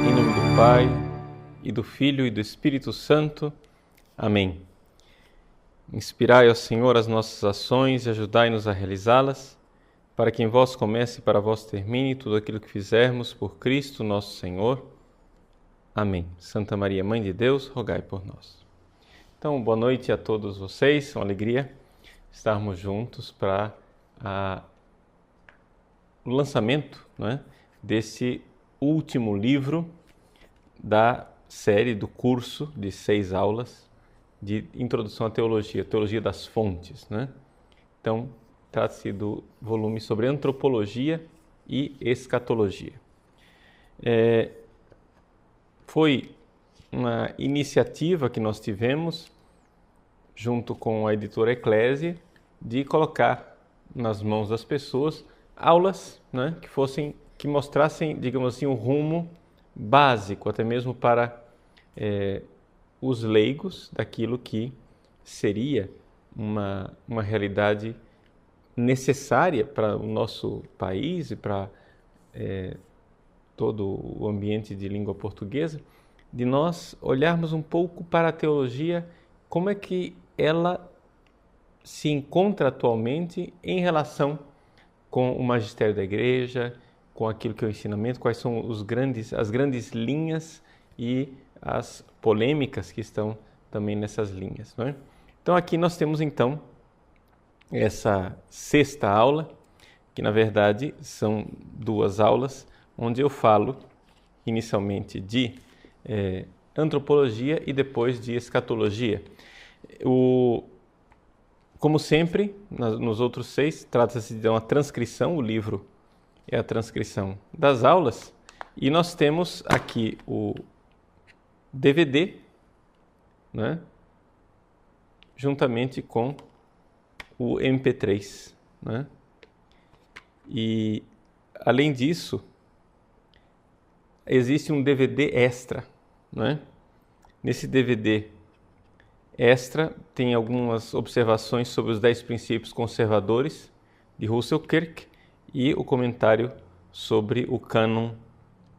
Em nome do Pai, e do Filho, e do Espírito Santo. Amém. Inspirai, ó Senhor, as nossas ações e ajudai-nos a realizá-las, para que em vós comece e para vós termine tudo aquilo que fizermos por Cristo nosso Senhor. Amém. Santa Maria, Mãe de Deus, rogai por nós. Então, boa noite a todos vocês. É uma alegria estarmos juntos para o lançamento, desse último livro da série do curso de 6 aulas de Introdução à Teologia, Teologia das Fontes. Então, trata-se do volume sobre antropologia e escatologia. Foi uma iniciativa que nós tivemos, junto com a editora Eclésia, de colocar nas mãos das pessoas aulas que mostrassem, digamos assim, um rumo básico, até mesmo para os leigos, daquilo que seria uma realidade necessária para o nosso país e para todo o ambiente de língua portuguesa, de nós olharmos um pouco para a teologia, como é que ela se encontra atualmente em relação com o magistério da Igreja, com aquilo que é o ensinamento, quais são as grandes linhas e as polêmicas que estão também nessas linhas. Então aqui nós temos então essa 6ª aula, que na verdade são 2 aulas, onde eu falo inicialmente de antropologia e depois de escatologia. Como sempre, nos outros 6, trata-se de uma transcrição, o livro é a transcrição das aulas, e nós temos aqui o DVD, juntamente com o MP3. E, além disso, existe um DVD extra. Nesse DVD extra tem algumas observações sobre os 10 princípios conservadores de Russell Kirk e o comentário sobre o cânon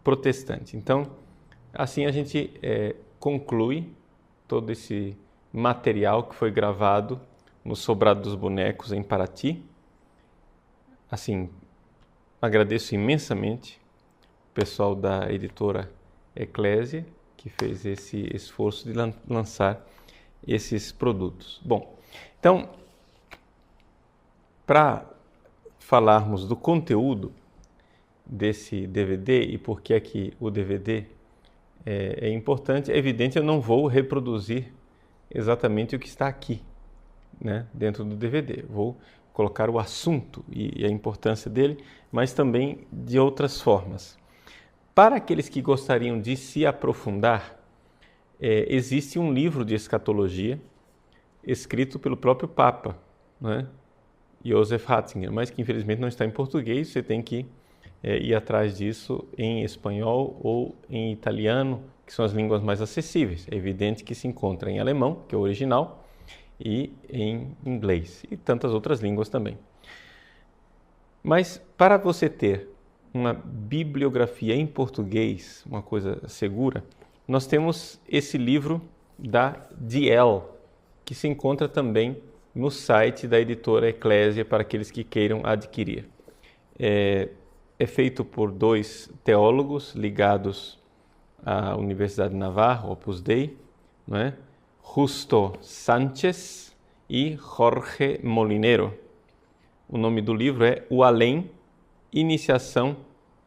protestante. Então, assim a gente conclui todo esse material que foi gravado no Sobrado dos Bonecos, em Paraty. Assim, agradeço imensamente o pessoal da editora Eclésia, que fez esse esforço de lançar esses produtos. Bom, então, para falarmos do conteúdo desse DVD e por que é que o DVD é importante, é evidente, eu não vou reproduzir exatamente o que está aqui, dentro do DVD. Vou colocar o assunto e a importância dele, mas também de outras formas. Para aqueles que gostariam de se aprofundar, existe um livro de escatologia escrito pelo próprio Papa, Joseph Ratzinger, mas que infelizmente não está em português. Você tem que ir atrás disso em espanhol ou em italiano, que são as línguas mais acessíveis. É evidente que se encontra em alemão, que é o original, e em inglês, e tantas outras línguas também. Mas para você ter uma bibliografia em português, uma coisa segura, nós temos esse livro da DL, que se encontra também no site da editora Eclésia, para aqueles que queiram adquirir. É feito por 2 teólogos ligados à Universidade de Navarra, Opus Dei, Justo Sánchez e Jorge Molinero. O nome do livro é O Além, Iniciação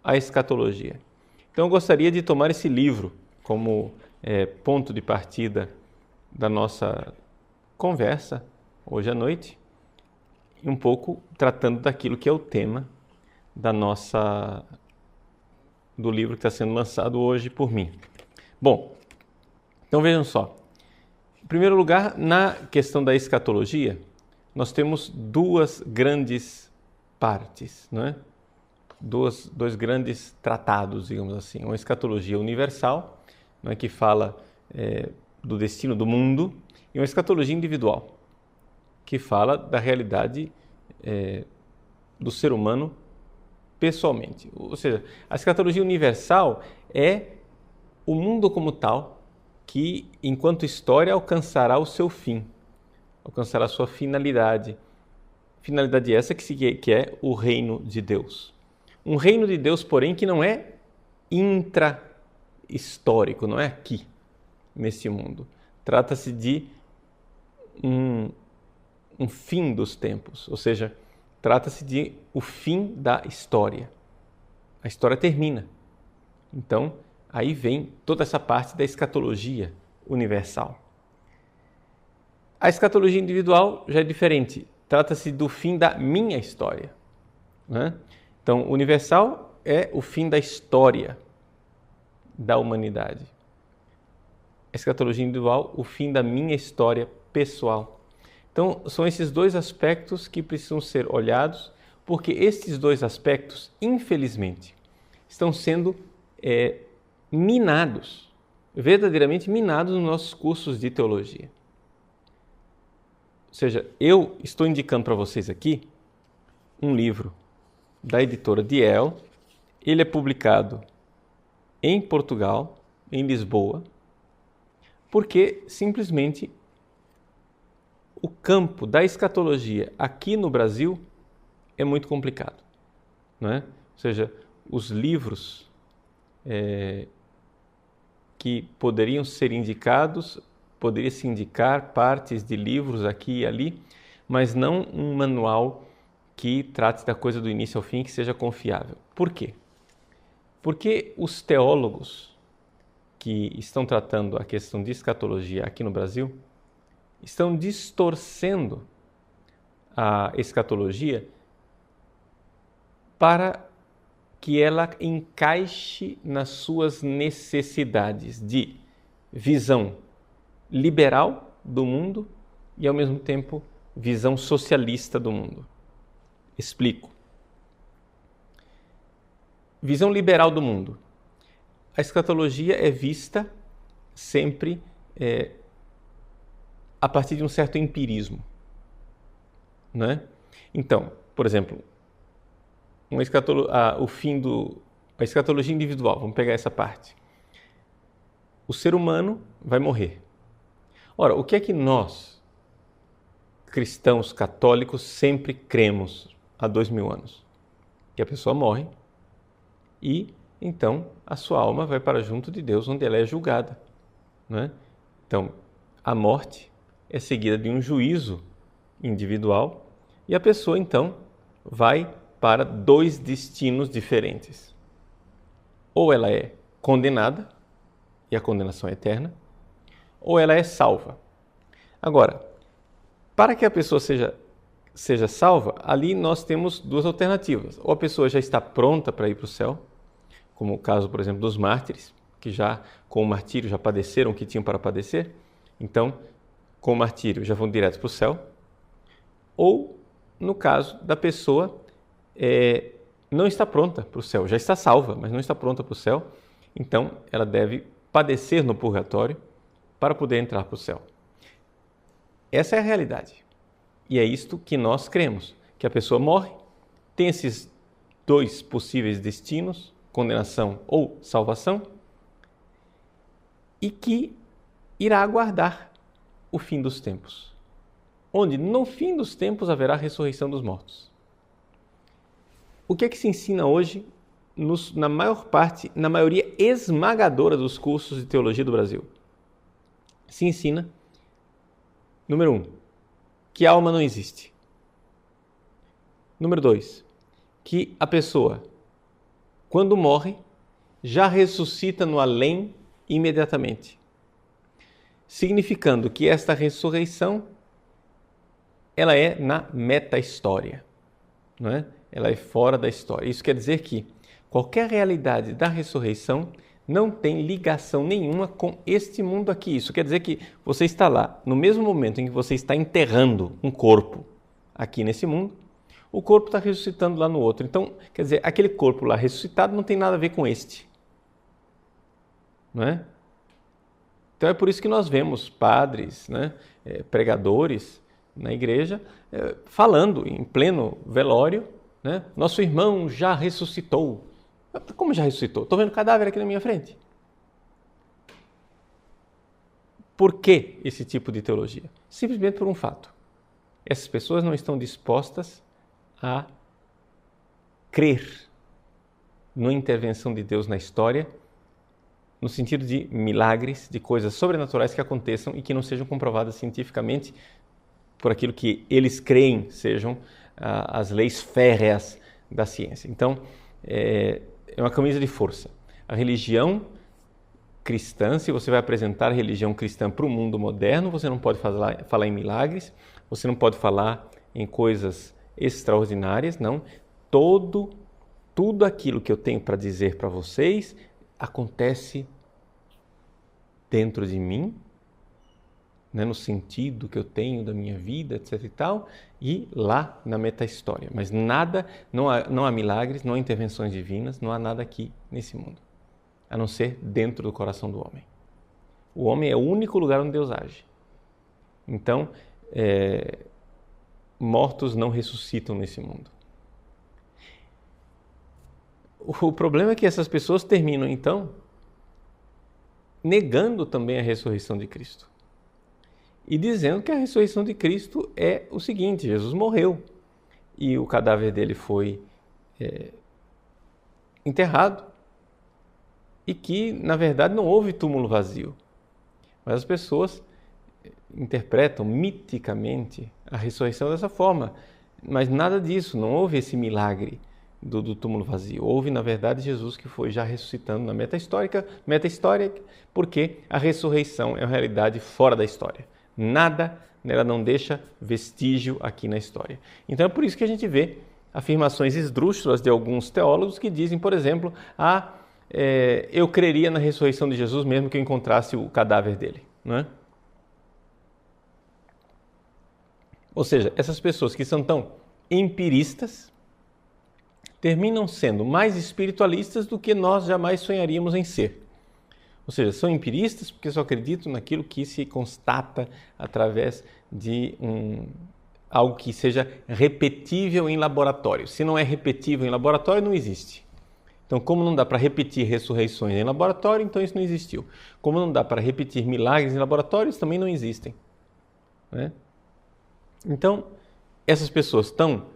à Escatologia. Então eu gostaria de tomar esse livro como ponto de partida da nossa conversa hoje à noite, e um pouco tratando daquilo que é o tema do livro que está sendo lançado hoje por mim. Bom, então vejam só. Em primeiro lugar, na questão da escatologia, nós temos 2 grandes partes, dois grandes tratados, digamos assim. Uma escatologia universal, que fala do destino do mundo, e uma escatologia individual, que fala da realidade do ser humano pessoalmente. Ou seja, a escatologia universal é o mundo como tal, que enquanto história alcançará o seu fim, alcançará a sua finalidade. Finalidade essa que é o reino de Deus. Um reino de Deus, porém, que não é intra-histórico, não é aqui, nesse mundo. Trata-se de um fim dos tempos, ou seja, trata-se de o fim da história. A história termina. Então, aí vem toda essa parte da escatologia universal. A escatologia individual já é diferente. Trata-se do fim da minha história, né? Então, universal é o fim da história da humanidade. A escatologia individual, o fim da minha história pessoal. Então, são esses dois aspectos que precisam ser olhados, porque estes dois aspectos, infelizmente, estão sendo minados, verdadeiramente minados nos nossos cursos de teologia. Ou seja, eu estou indicando para vocês aqui um livro da editora Diel. Ele é publicado em Portugal, em Lisboa, porque simplesmente o campo da escatologia aqui no Brasil é muito complicado, não é? Ou seja, os livros que poderiam ser indicados, poderia-se indicar partes de livros aqui e ali, mas não um manual que trate da coisa do início ao fim, que seja confiável. Por quê? Porque os teólogos que estão tratando a questão de escatologia aqui no Brasil estão distorcendo a escatologia para que ela encaixe nas suas necessidades de visão liberal do mundo e, ao mesmo tempo, visão socialista do mundo. Explico. Visão liberal do mundo. A escatologia é vista sempre a partir de um certo empirismo, não é? Então, por exemplo, a escatologia individual, vamos pegar essa parte. O ser humano vai morrer. Ora, o que é que nós, cristãos católicos, sempre cremos há 2000 anos? Que a pessoa morre e, então, a sua alma vai para junto de Deus, onde ela é julgada, não é? Então, a morte é seguida de um juízo individual e a pessoa, então, vai para dois destinos diferentes. Ou ela é condenada, e a condenação é eterna, ou ela é salva. Agora, para que a pessoa seja salva, ali nós temos duas alternativas. Ou a pessoa já está pronta para ir para o céu, como o caso, por exemplo, dos mártires, que já com o martírio já padeceram o que tinham para padecer, então, com o martírio já vão direto para o céu. Ou, no caso da pessoa não está pronta para o céu, já está salva, mas não está pronta para o céu, então ela deve padecer no purgatório para poder entrar para o céu. Essa é a realidade. E é isto que nós cremos, que a pessoa morre, tem esses dois possíveis destinos, condenação ou salvação, e que irá aguardar o fim dos tempos, onde no fim dos tempos haverá a ressurreição dos mortos. O que é que se ensina hoje na maior parte, na maioria esmagadora dos cursos de teologia do Brasil? Se ensina, número 1, que a alma não existe. Número 2, que a pessoa, quando morre, já ressuscita no além imediatamente. Significando que esta ressurreição, ela é na meta-história, não é? Ela é fora da história. Isso quer dizer que qualquer realidade da ressurreição não tem ligação nenhuma com este mundo aqui. Isso quer dizer que você está lá, no mesmo momento em que você está enterrando um corpo aqui nesse mundo, o corpo está ressuscitando lá no outro. Então, quer dizer, aquele corpo lá ressuscitado não tem nada a ver com este. Não é? Então é por isso que nós vemos padres, né, pregadores na igreja, falando em pleno velório, né, nosso irmão já ressuscitou. Como já ressuscitou? Estou vendo cadáver aqui na minha frente. Por que esse tipo de teologia? Simplesmente por um fato. Essas pessoas não estão dispostas a crer na intervenção de Deus na história, no sentido de milagres, de coisas sobrenaturais que aconteçam e que não sejam comprovadas cientificamente por aquilo que eles creem sejam as leis férreas da ciência. Então, é uma camisa de força. A religião cristã, se você vai apresentar a religião cristã para o mundo moderno, você não pode falar em milagres, você não pode falar em coisas extraordinárias, não. Tudo aquilo que eu tenho para dizer para vocês acontece dentro de mim, né, no sentido que eu tenho da minha vida, etc. e tal, e lá na meta-história. Mas nada, não há milagres, não há intervenções divinas, não há nada aqui nesse mundo, a não ser dentro do coração do homem. O homem é o único lugar onde Deus age. Então, mortos não ressuscitam nesse mundo. O problema é que essas pessoas terminam, então, negando também a ressurreição de Cristo. E dizendo que a ressurreição de Cristo é o seguinte: Jesus morreu e o cadáver dele foi enterrado e que, na verdade, não houve túmulo vazio. Mas as pessoas interpretam miticamente a ressurreição dessa forma. Mas nada disso, não houve esse milagre do túmulo vazio. Houve, na verdade, Jesus que foi já ressuscitando na meta-história, porque a ressurreição é uma realidade fora da história. Nada nela não deixa vestígio aqui na história. Então é por isso que a gente vê afirmações esdrúxulas de alguns teólogos que dizem, por exemplo, eu creria na ressurreição de Jesus mesmo que eu encontrasse o cadáver dele. Não é? Ou seja, essas pessoas que são tão empiristas terminam sendo mais espiritualistas do que nós jamais sonharíamos em ser. Ou seja, são empiristas porque só acreditam naquilo que se constata através de algo que seja repetível em laboratório. Se não é repetível em laboratório, não existe. Então, como não dá para repetir ressurreições em laboratório, então isso não existiu. Como não dá para repetir milagres em laboratórios, também não existem. Né? Então, essas pessoas estão,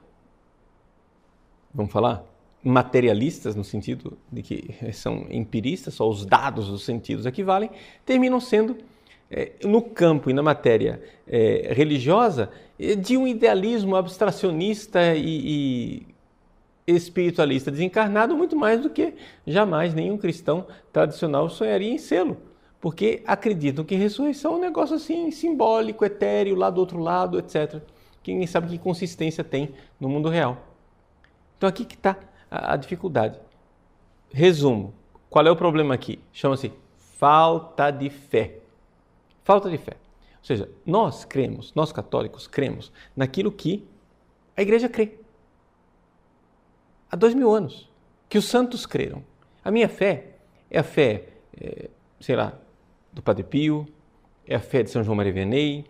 vamos falar, materialistas, no sentido de que são empiristas, só os dados dos sentidos equivalem, terminam sendo, no campo e na matéria religiosa, de um idealismo abstracionista e espiritualista desencarnado, muito mais do que jamais nenhum cristão tradicional sonharia em sê-lo, porque acreditam que ressurreição é um negócio assim simbólico, etéreo, lá do outro lado, etc., que ninguém sabe que consistência tem no mundo real. Então aqui que está a dificuldade. Resumo, qual é o problema aqui? Chama-se falta de fé. Falta de fé. Ou seja, nós católicos cremos naquilo que a igreja crê. Há 2000 anos, que os santos creram. A minha fé é a fé, do Padre Pio, é a fé de São João Maria Vianney,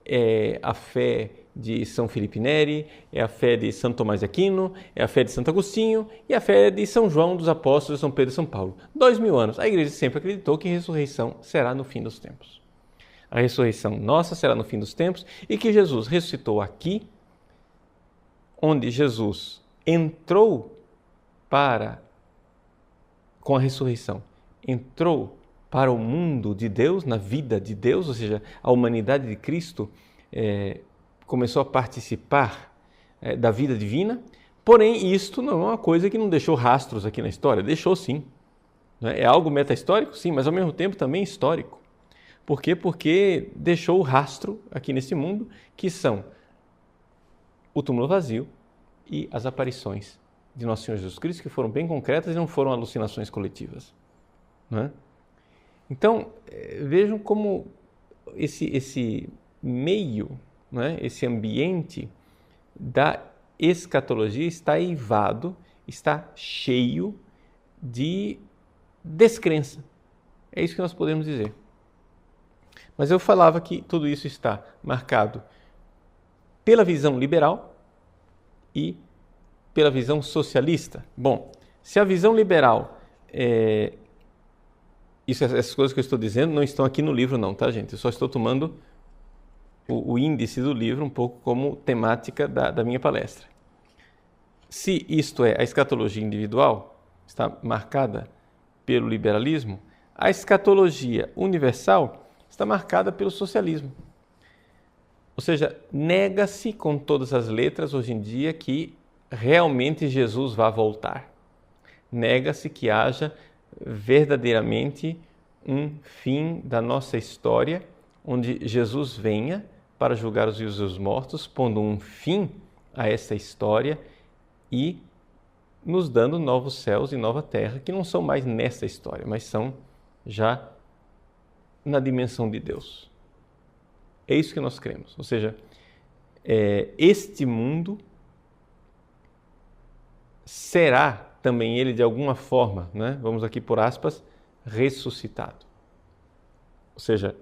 é a fé de São Felipe Neri, é a fé de Santo Tomás de Aquino, é a fé de Santo Agostinho e a fé de São João dos Apóstolos, São Pedro e São Paulo. 2000 anos, a igreja sempre acreditou que a ressurreição será no fim dos tempos. A ressurreição nossa será no fim dos tempos e que Jesus ressuscitou aqui, onde Jesus entrou com a ressurreição, entrou para o mundo de Deus, na vida de Deus, ou seja, a humanidade de Cristo começou a participar da vida divina, porém isto não é uma coisa que não deixou rastros aqui na história, deixou sim. É algo meta-histórico? Sim, mas ao mesmo tempo também histórico. Por quê? Porque deixou o rastro aqui nesse mundo, que são o túmulo vazio e as aparições de Nosso Senhor Jesus Cristo, que foram bem concretas e não foram alucinações coletivas. Não é? Então, vejam como esse meio, não é? Esse ambiente da escatologia está eivado, está cheio de descrença. É isso que nós podemos dizer. Mas eu falava que tudo isso está marcado pela visão liberal e pela visão socialista. Bom, se a visão liberal essas coisas que eu estou dizendo não estão aqui no livro não, tá, gente? Eu só estou tomando o índice do livro um pouco como temática da minha palestra. Se isto é, a escatologia individual está marcada pelo liberalismo, a escatologia universal está marcada pelo socialismo. Ou seja, nega-se com todas as letras hoje em dia que realmente Jesus vá voltar. Nega-se que haja verdadeiramente um fim da nossa história, onde Jesus venha para julgar os vivos e os mortos, pondo um fim a essa história e nos dando novos céus e nova terra, que não são mais nessa história, mas são já na dimensão de Deus. É isso que nós cremos. Ou seja, este mundo será também ele de alguma forma, né? Vamos aqui por aspas, ressuscitado. Ou seja,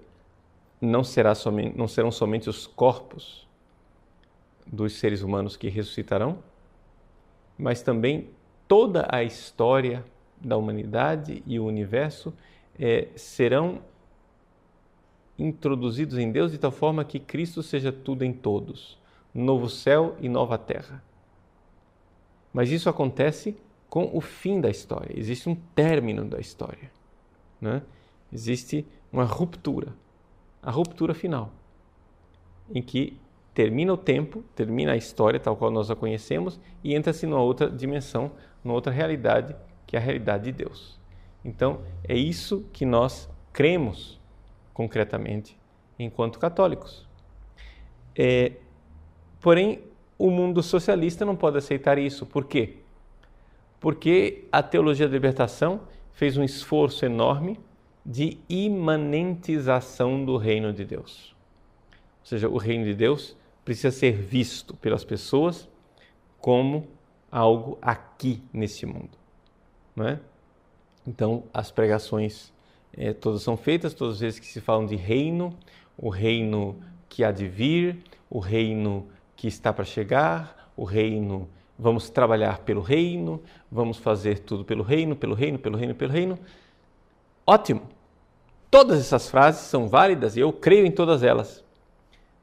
não serão somente os corpos dos seres humanos que ressuscitarão, mas também toda a história da humanidade e o universo serão introduzidos em Deus de tal forma que Cristo seja tudo em todos, novo céu e nova terra. Mas isso acontece com o fim da história, existe um término da história, né? Existe uma ruptura, a ruptura final, em que termina o tempo, termina a história tal qual nós a conhecemos e entra-se numa outra dimensão, numa outra realidade, que é a realidade de Deus. Então, é isso que nós cremos concretamente enquanto católicos. Porém, o mundo socialista não pode aceitar isso. Por quê? Porque a teologia da libertação fez um esforço enorme de imanentização do reino de Deus. Ou seja, o reino de Deus precisa ser visto pelas pessoas como algo aqui nesse mundo, não é? Então, as pregações todas são feitas, todas as vezes que se falam de reino, o reino que há de vir, o reino que está para chegar, o reino, vamos trabalhar pelo reino, vamos fazer tudo pelo reino, pelo reino, pelo reino, pelo reino. Ótimo! Todas essas frases são válidas e eu creio em todas elas.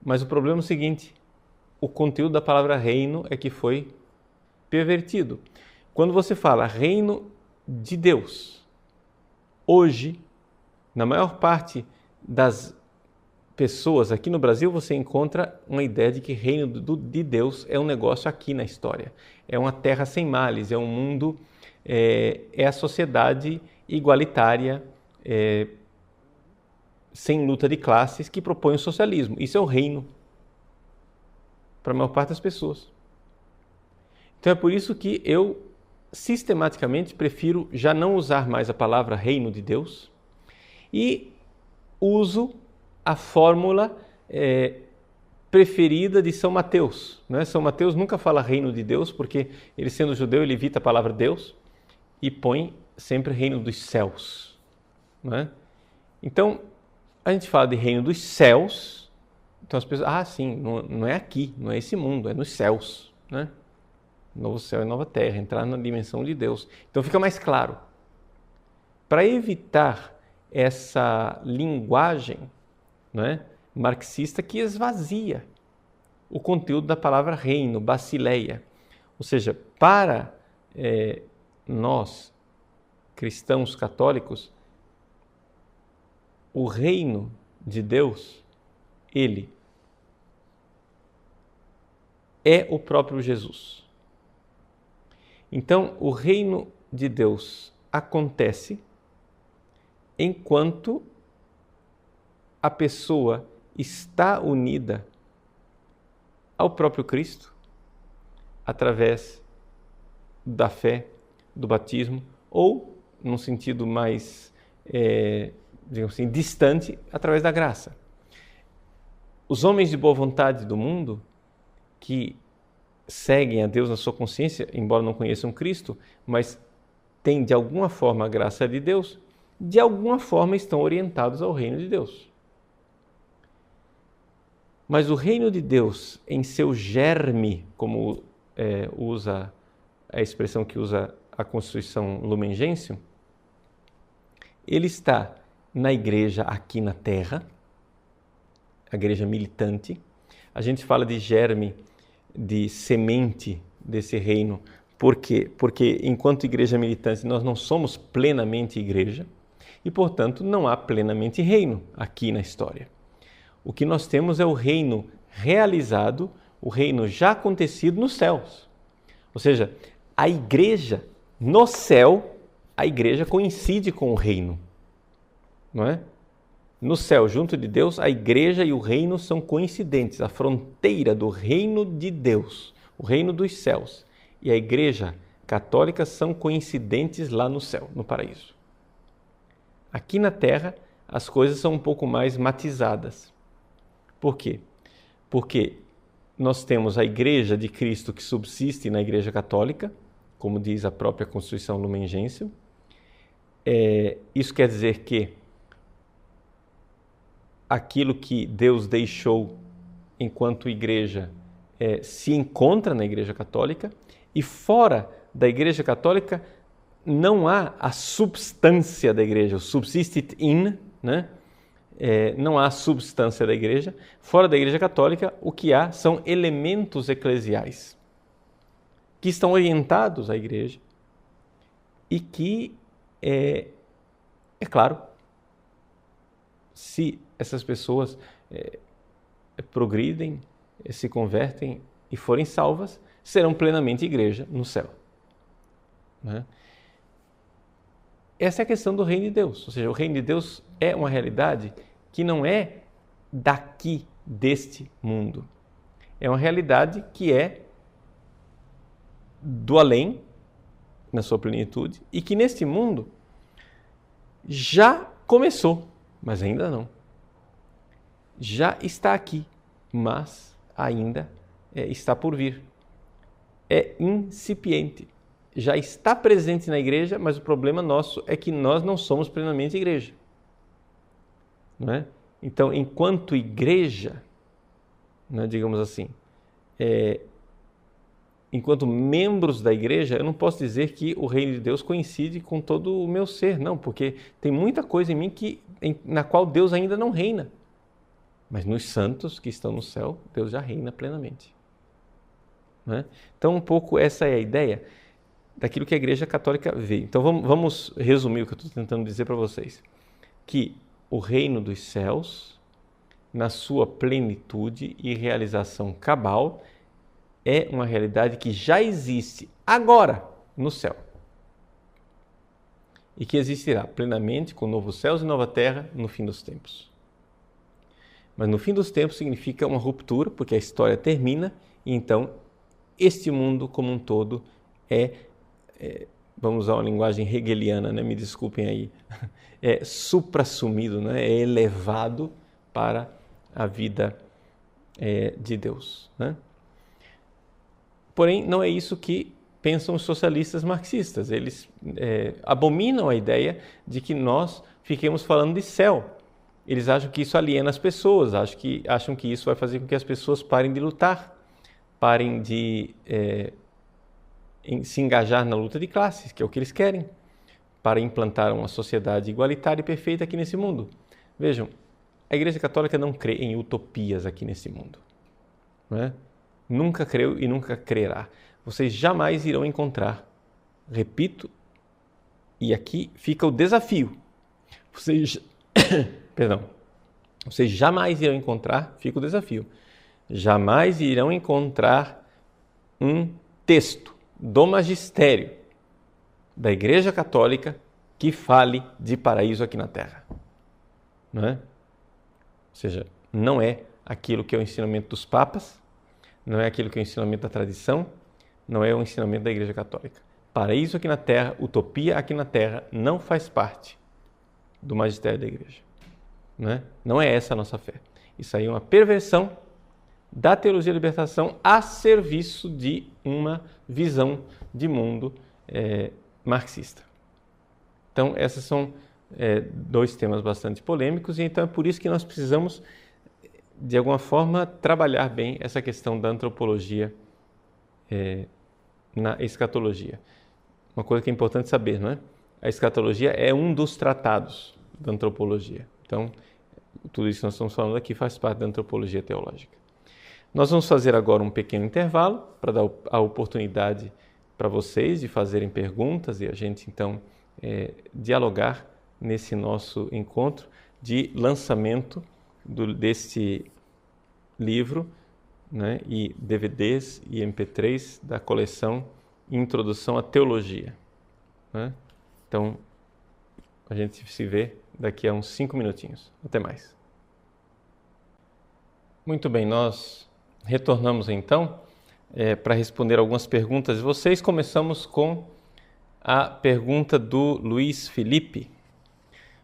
Mas o problema é o seguinte, o conteúdo da palavra reino é que foi pervertido. Quando você fala reino de Deus, hoje, na maior parte das pessoas aqui no Brasil, você encontra uma ideia de que reino de Deus é um negócio aqui na história. É uma terra sem males, é um mundo, é a sociedade igualitária, sem luta de classes, que propõe o socialismo. Isso é o reino para a maior parte das pessoas. Então é por isso que eu sistematicamente prefiro já não usar mais a palavra reino de Deus e uso a fórmula preferida de São Mateus, né? São Mateus nunca fala reino de Deus, porque ele sendo judeu, ele evita a palavra Deus e põe sempre reino dos céus, né? Então, a gente fala de reino dos céus, então as pessoas, sim, não é aqui, não é esse mundo, é nos céus, né? Novo céu e nova terra, entrar na dimensão de Deus. Então fica mais claro. Para evitar essa linguagem, né, marxista que esvazia o conteúdo da palavra reino, basileia. Ou seja, para nós, cristãos católicos, o reino de Deus, ele é o próprio Jesus. Então, o reino de Deus acontece enquanto a pessoa está unida ao próprio Cristo através da fé, do batismo, ou, num sentido mais, digamos assim, distante, através da graça. Os homens de boa vontade do mundo, que seguem a Deus na sua consciência, embora não conheçam Cristo, mas têm de alguma forma a graça de Deus, de alguma forma estão orientados ao reino de Deus. Mas o reino de Deus, em seu germe, como usa a expressão que usa a Constituição Lumen Gentium, ele está na igreja aqui na terra, a igreja militante. A gente fala de germe, de semente desse reino. Por quê? Porque enquanto igreja militante nós não somos plenamente igreja e, portanto, não há plenamente reino aqui na história. O que nós temos é o reino realizado, o reino já acontecido nos céus. Ou seja, a igreja no céu, a igreja coincide com o reino, não é? No céu, junto de Deus, a igreja e o reino são coincidentes. A fronteira do reino de Deus, o reino dos céus, e a igreja católica são coincidentes lá no céu, no paraíso. Aqui na terra, as coisas são um pouco mais matizadas. Por quê? Porque nós temos a igreja de Cristo que subsiste na igreja católica, como diz a própria Constituição Lumen Gentium. Isso quer dizer que aquilo que Deus deixou enquanto igreja se encontra na igreja católica, e fora da igreja católica não há a substância da igreja, o subsistit in, né? Não há a substância da igreja. Fora da igreja católica, o que há são elementos eclesiais que estão orientados à igreja e que, é claro, se essas pessoas progridem, se convertem e forem salvas, serão plenamente igreja no céu, né? Essa é a questão do reino de Deus. Ou seja, o reino de Deus é uma realidade que não é daqui, deste mundo. É uma realidade que é do além, na sua plenitude, e que neste mundo já começou, mas ainda não. Já está aqui, mas ainda está por vir. É incipiente. Já está presente na igreja, mas o problema nosso é que nós não somos plenamente igreja, não é? Então, enquanto igreja, né, digamos assim, enquanto membros da igreja, eu não posso dizer que o reino de Deus coincide com todo o meu ser, não, porque tem muita coisa em mim na qual Deus ainda não reina. Mas nos santos que estão no céu, Deus já reina plenamente, não é? Então, um pouco essa é a ideia daquilo que a Igreja Católica vê. Então vamos resumir o que eu estou tentando dizer para vocês. Que o reino dos céus, na sua plenitude e realização cabal, é uma realidade que já existe agora no céu. E que existirá plenamente com novos céus e nova terra no fim dos tempos. Mas no fim dos tempos significa uma ruptura, porque a história termina, e então este mundo como um todo vamos usar uma linguagem hegeliana, né? Me desculpem aí, é suprassumido, né? É elevado para a vida de Deus, né? Porém, não é isso que pensam os socialistas marxistas. Eles abominam a ideia de que nós fiquemos falando de céu. Eles acham que isso aliena as pessoas, acham que isso vai fazer com que as pessoas parem de lutar, parem de se engajar na luta de classes, que é o que eles querem, para implantar uma sociedade igualitária e perfeita aqui nesse mundo. Vejam, a Igreja Católica não crê em utopias aqui nesse mundo, não é? Nunca creu e nunca crerá. Vocês jamais irão encontrar, repito, e aqui fica o desafio, vocês jamais irão encontrar, fica o desafio, jamais irão encontrar um texto do magistério da Igreja Católica que fale de paraíso aqui na Terra, não é? Ou seja, não é aquilo que é o ensinamento dos papas, não é aquilo que é o ensinamento da tradição, não é o ensinamento da Igreja Católica. Paraíso aqui na Terra, utopia aqui na Terra, não faz parte do magistério da Igreja, não é? Não é essa a nossa fé. Isso aí é uma perversão da teologia da libertação a serviço de uma visão de mundo marxista. Então, esses são dois temas bastante polêmicos, e então é por isso que nós precisamos, de alguma forma, trabalhar bem essa questão da antropologia na escatologia. Uma coisa que é importante saber, não é? a escatologia é um dos tratados da antropologia. Então, tudo isso que nós estamos falando aqui faz parte da antropologia teológica. Nós vamos fazer agora um pequeno intervalo para dar a oportunidade para vocês de fazerem perguntas e a gente, então, dialogar nesse nosso encontro de lançamento deste livro, né, e DVDs e MP3 da coleção Introdução à Teologia. Né? Então, a gente se vê daqui a uns 5 minutinhos. Até mais. Muito bem, nós retornamos então para responder algumas perguntas de vocês. Começamos com a pergunta do Luiz Felipe.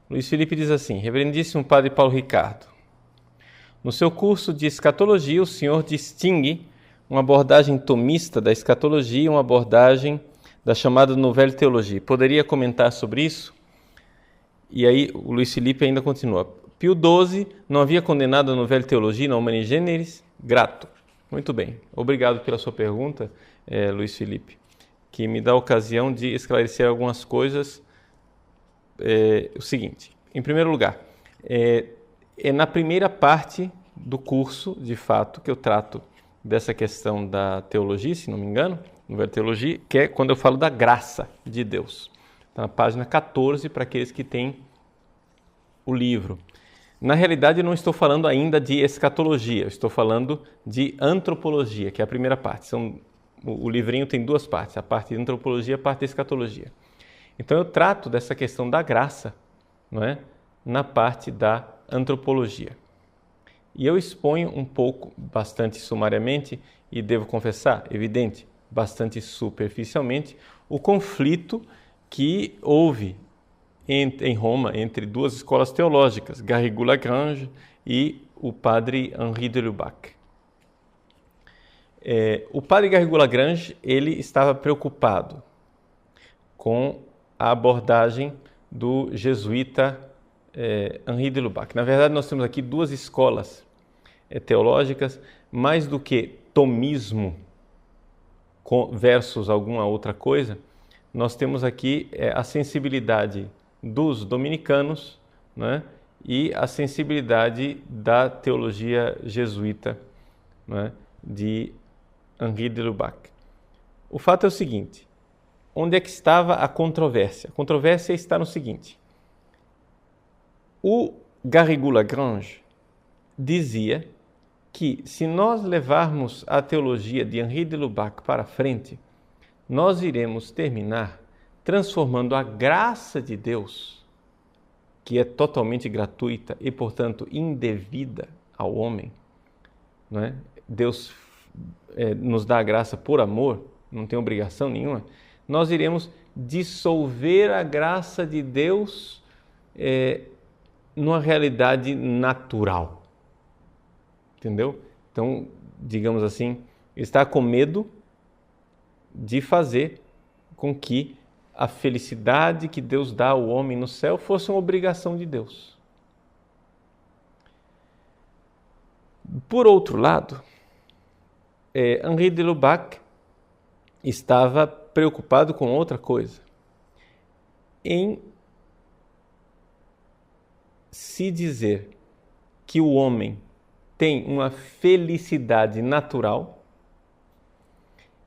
Luiz Felipe diz assim: Reverendíssimo Padre Paulo Ricardo, no seu curso de escatologia, o senhor distingue uma abordagem tomista da escatologia e uma abordagem da chamada Nouvelle Teologia. Poderia comentar sobre isso? E aí o Luiz Felipe ainda continua. Pio XII não havia condenado a Nouvelle Teologia na Humani Generis? Grato. Muito bem. Obrigado pela sua pergunta, Luiz Felipe, que me dá a ocasião de esclarecer algumas coisas. O seguinte, em primeiro lugar, é na primeira parte do curso, de fato, que eu trato dessa questão da teologia, se não me engano, Nouvelle Teologia, que é quando eu falo da graça de Deus. Está na página 14 para aqueles que têm o livro. Na realidade, eu não estou falando ainda de escatologia, eu estou falando de antropologia, que é a primeira parte. O livrinho tem duas partes, a parte de antropologia e a parte de escatologia. Então, eu trato dessa questão da graça, não é? Na parte da antropologia. E eu exponho um pouco, bastante sumariamente, e devo confessar, evidente, bastante superficialmente, o conflito que houve em Roma entre duas escolas teológicas, Garrigou-Lagrange e o padre Henri de Lubac. O padre Garrigou-Lagrange, ele estava preocupado com a abordagem do jesuíta Henri de Lubac. Na verdade, nós temos aqui duas escolas teológicas, mais do que tomismo versus alguma outra coisa, nós temos aqui a sensibilidade dos dominicanos, né, e a sensibilidade da teologia jesuíta, né, de Henri de Lubac. O fato é o seguinte: onde é que estava a controvérsia? A controvérsia está no seguinte: o Garrigou-Lagrange dizia que se nós levarmos a teologia de Henri de Lubac para frente, nós iremos terminar transformando a graça de Deus, que é totalmente gratuita e, portanto, indevida ao homem, não é? Deus nos dá a graça por amor, não tem obrigação nenhuma. Nós iremos dissolver a graça de Deus numa realidade natural. Entendeu? Então, digamos assim, ele está com medo de fazer com que a felicidade que Deus dá ao homem no céu fosse uma obrigação de Deus. Por outro lado, Henri de Lubac estava preocupado com outra coisa, em se dizer que o homem tem uma felicidade natural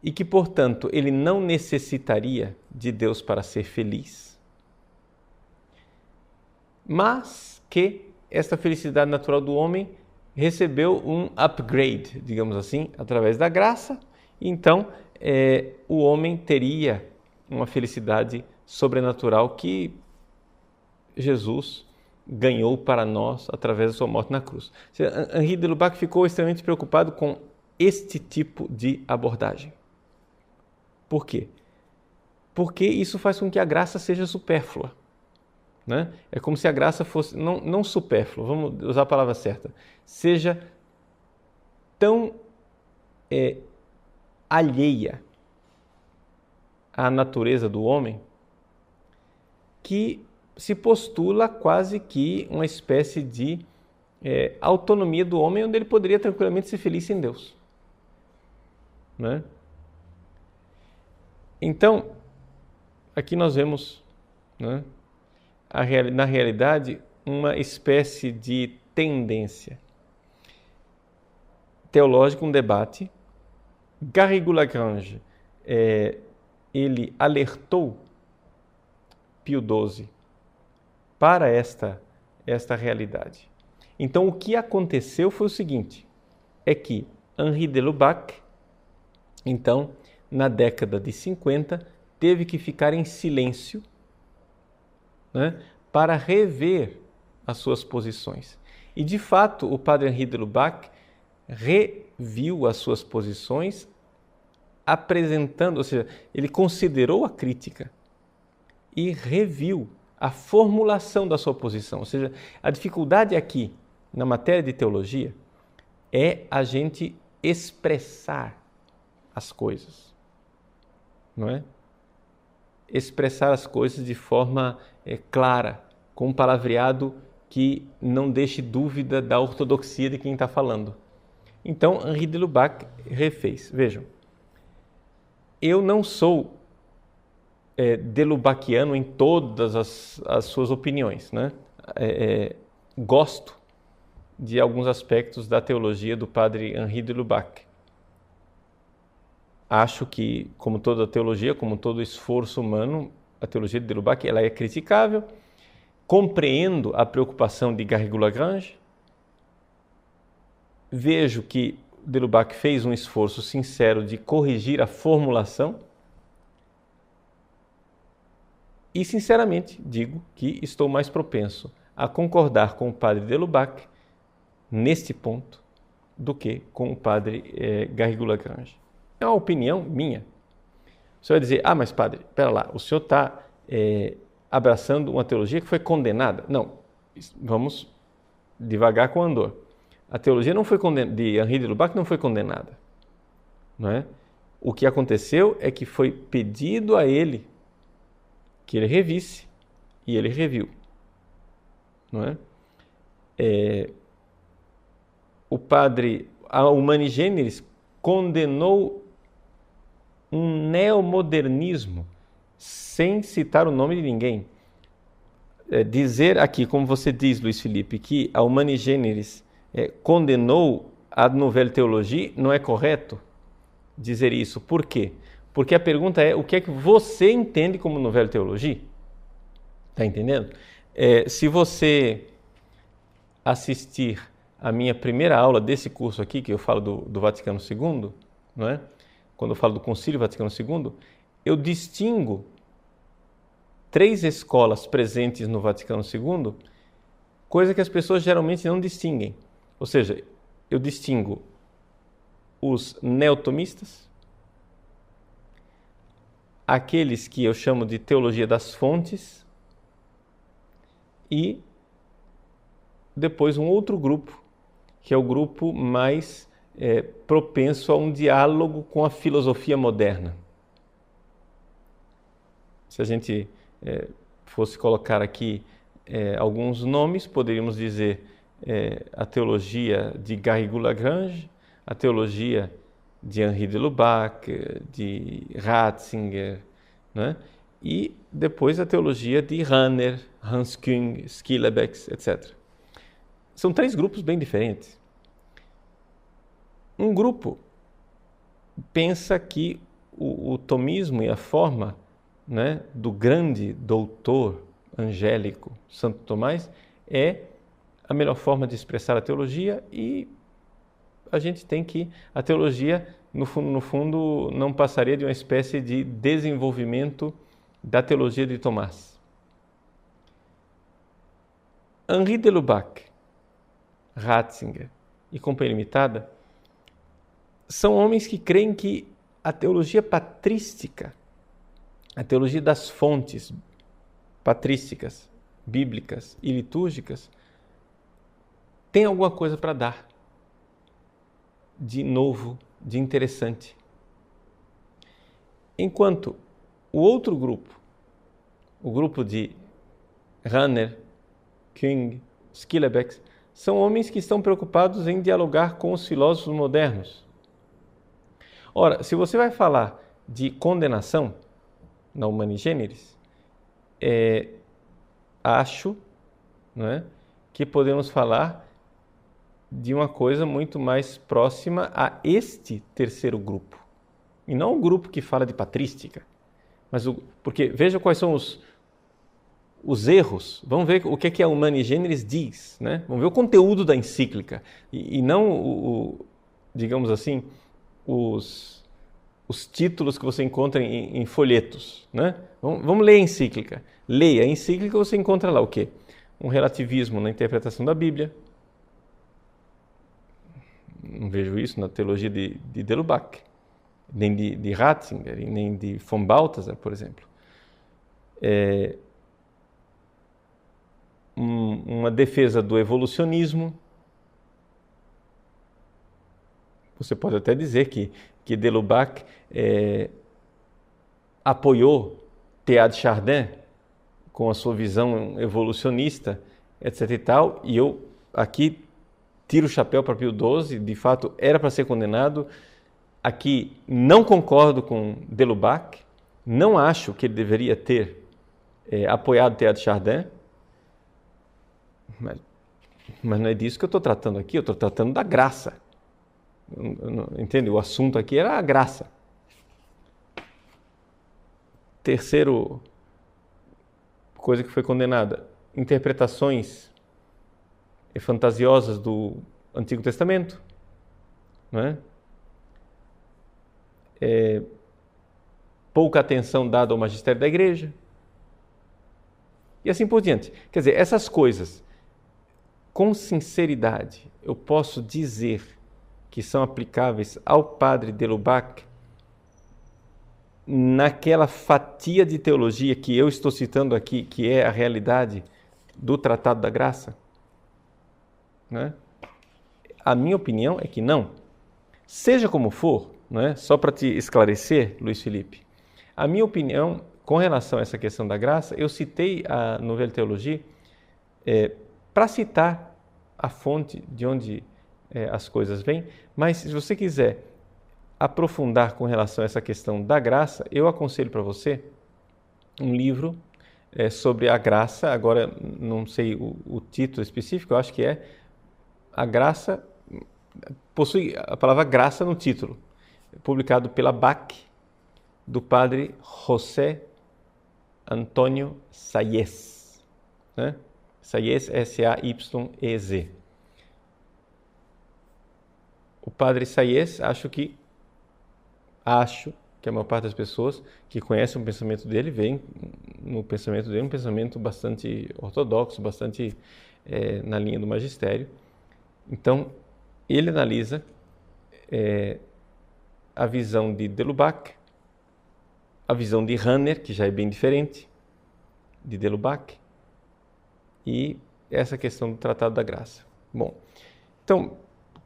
e que, portanto, ele não necessitaria de Deus para ser feliz, mas que esta felicidade natural do homem recebeu um upgrade, digamos assim, através da graça. Então, o homem teria uma felicidade sobrenatural que Jesus ganhou para nós através da sua morte na cruz. Henri de Lubac ficou extremamente preocupado com este tipo de abordagem. Por quê? Porque isso faz com que a graça seja supérflua, né? É como se a graça fosse, não supérflua, vamos usar a palavra certa, seja tão alheia à natureza do homem que se postula quase que uma espécie de autonomia do homem, onde ele poderia tranquilamente ser feliz sem Deus, né? Então, aqui nós vemos, né? Na realidade, uma espécie de tendência teológica, um debate. Garrigou-Lagrange, ele alertou Pio XII para esta realidade. Então, o que aconteceu foi o seguinte, é que Henri de Lubac, então, na década de 50, teve que ficar em silêncio, né, para rever as suas posições. E, de fato, o padre Henri de Lubac reviu as suas posições apresentando, ou seja, ele considerou a crítica e reviu a formulação da sua posição. Ou seja, a dificuldade aqui na matéria de teologia é a gente expressar as coisas, não é? Expressar as coisas de forma clara, com um palavreado que não deixe dúvida da ortodoxia de quem está falando. Então, Henri de Lubac refez. Vejam, eu não sou delubaciano em todas as suas opiniões, né? Gosto de alguns aspectos da teologia do padre Henri de Lubac. Acho que, como toda teologia, como todo esforço humano, a teologia de Lubac ela é criticável. Compreendo a preocupação de Garrigou-Lagrange. Vejo que de Lubac fez um esforço sincero de corrigir a formulação. E, sinceramente, digo que estou mais propenso a concordar com o padre de Lubac neste ponto do que com o padre Garrigou-Lagrange. É uma opinião minha. Você vai dizer, mas padre, espera lá, o senhor está abraçando uma teologia que foi condenada. Não, vamos devagar com o andor. A teologia não foi de Henri de Lubac não foi condenada, não é? O que aconteceu é que foi pedido a ele que ele revisse e ele reviu, não é? O padre Humani Generis condenou um neomodernismo sem citar o nome de ninguém. Dizer aqui, como você diz, Luiz Felipe, que a Humani Generis condenou a Nouvelle Théologie, não é correto dizer isso. Por quê? Porque a pergunta é, o que é que você entende como Nouvelle Théologie? Está entendendo? Se você assistir a minha primeira aula desse curso aqui, que eu falo do Vaticano II, não é? Quando eu falo do Concílio Vaticano II, eu distingo 3 escolas presentes no Vaticano II, coisa que as pessoas geralmente não distinguem. Ou seja, eu distingo os neotomistas, aqueles que eu chamo de teologia das fontes e depois um outro grupo, que é o grupo mais propenso a um diálogo com a filosofia moderna. Se a gente fosse colocar aqui alguns nomes, poderíamos dizer a teologia de Garrigou-Lagrange, a teologia de Henri de Lubac, de Ratzinger, né? E depois a teologia de Rahner, Hans Küng, Schillebeeckx, etc. São 3 grupos bem diferentes. Um grupo pensa que o tomismo e a forma, né, do grande doutor angélico Santo Tomás é a melhor forma de expressar a teologia e a gente tem que... A teologia, no fundo, não passaria de uma espécie de desenvolvimento da teologia de Tomás. Henri de Lubac, Ratzinger e Companhia Limitada são homens que creem que a teologia patrística, a teologia das fontes patrísticas, bíblicas e litúrgicas, tem alguma coisa para dar de novo, de interessante. Enquanto o outro grupo, o grupo de Rahner, Küng, Schillebeeckx, são homens que estão preocupados em dialogar com os filósofos modernos. Ora, se você vai falar de condenação na Humani Generis, acho, não é, que podemos falar de uma coisa muito mais próxima a este terceiro grupo. E não o grupo que fala de patrística. Porque veja quais são os erros. Vamos ver o que a Humani Generis diz, né? Vamos ver o conteúdo da encíclica. E não, digamos assim, os títulos que você encontra em folhetos, né? Vamos ler a encíclica. Leia a encíclica, você encontra lá o quê? Um relativismo na interpretação da Bíblia. Não vejo isso na teologia de Delubach, nem de Ratzinger, nem de von Balthasar, por exemplo. Uma defesa do evolucionismo. Você pode até dizer que Delubach apoiou Teilhard de Chardin com a sua visão evolucionista, etc. e tal, e eu aqui tiro o chapéu para Pio XII, de fato era para ser condenado. Aqui não concordo com Delubach, não acho que ele deveria ter apoiado Teilhard de Chardin, mas não é disso que eu estou tratando aqui, eu estou tratando da graça. Entende? O assunto aqui era a graça. Terceiro coisa que foi condenada, interpretações fantasiosas do Antigo Testamento, não é? Pouca atenção dada ao magistério da igreja e assim por diante. Quer dizer, essas coisas, com sinceridade, eu posso dizer que são aplicáveis ao padre Delubach naquela fatia de teologia que eu estou citando aqui, que é a realidade do Tratado da Graça? Né? A minha opinião é que não. Seja como for, né? Só para te esclarecer, Luiz Felipe, a minha opinião com relação a essa questão da graça, eu citei a Nouvelle Théologie para citar a fonte de onde as coisas vêm, mas se você quiser aprofundar com relação a essa questão da graça, eu aconselho para você um livro sobre a graça. Agora não sei o título específico, eu acho que é A Graça, possui a palavra graça no título, publicado pela BAC, do padre José Antônio Sayez, né? Sayez, S-A-Y-E-Z. O padre Sayez, acho que a maior parte das pessoas que conhecem o pensamento dele veem no pensamento dele um pensamento bastante ortodoxo, bastante na linha do magistério. Então, ele analisa a visão de Delubach, a visão de Rahner, que já é bem diferente de Delubach, e essa questão do Tratado da Graça. Bom, então,